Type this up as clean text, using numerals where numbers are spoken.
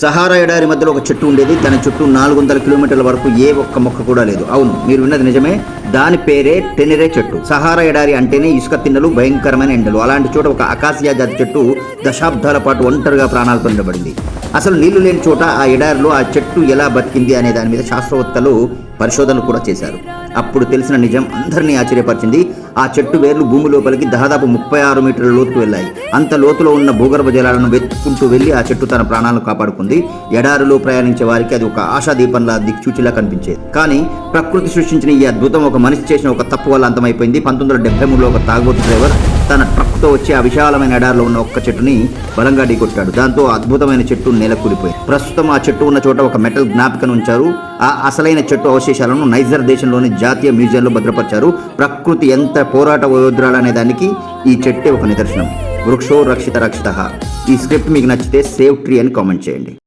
Sahara ఎడారి మధ్యలో ఒక చెట్టు ఉండేది. దాని చుట్టూ 400 కిలోమీటర్ల వరకు ఏ ఒక్క మొక్క కూడా లేదు. అవును, మీరు విన్నది నిజమే. దాని పేరే టెనెరే చెట్టు. సహారా ఎడారి అంటేనే ఇసుక తిన్నలు, భయంకరమైన ఎండలు. అలాంటి చోట ఒక అకాసియా జాతి చెట్టు దశాబ్దాల పాటు ఒంటరిగా ప్రాణాలతో నిలబడింది. అసలు నీళ్లు లేని చోట ఆ ఎడారిలో ఆ చెట్టు ఎలా బతికింది అనే దాని మీద శాస్త్రవేత్తలు పరిశోధనలు కూడా చేశారు. అప్పుడు తెలిసిన నిజం అందరినీ ఆశ్చర్యపరిచింది. ఆ చెట్టు వేర్లు భూమి లోపలికి దాదాపు 36 మీటర్ల లోతుకు వెళ్ళాయి. అంత లోతులో ఉన్న భూగర్భ జలాలను వెతుక్కుంటూ వెళ్ళి ఆ చెట్టు తన ప్రాణాలను కాపాడుకుంది. ఎడారిలో ప్రయాణించే వారికి అది ఒక ఆశాదీపంలా, దిక్సూచిలా కనిపించేది. కానీ ప్రకృతి సృష్టించిన ఈ అద్భుతం ఒక మనిషి చేసిన ఒక తప్పు వల్ల అంతమైపోయింది. 1973లో ఒక తాగుబోతు డ్రైవర్ తన ట్రక్తో వచ్చి ఆ విశాలమైన ఎడారిలో ఉన్న ఒక్క చెట్టుని బలంగా ఢీకొట్టాడు. దాంతో అద్భుతమైన చెట్టు నేలకూలిపోయింది. ప్రస్తుతం ఆ చెట్టు ఉన్న చోట ఒక మెటల్ జ్ఞాపికను ఉంచారు. ఆ అసలైన చెట్టు అవశేషాలను నైజర్ దేశంలోని జాతీయ మ్యూజియంలో భద్రపరిచారు. ప్రకృతి ఎంత పోరాట యోధురాలనే దానికి ఈ చెట్టే ఒక నిదర్శనం. వృక్షో రక్షిత రక్షిత. ఈ స్క్రిప్ట్ మీకు నచ్చితే సేవ్ ట్రీ అని కామెంట్ చేయండి.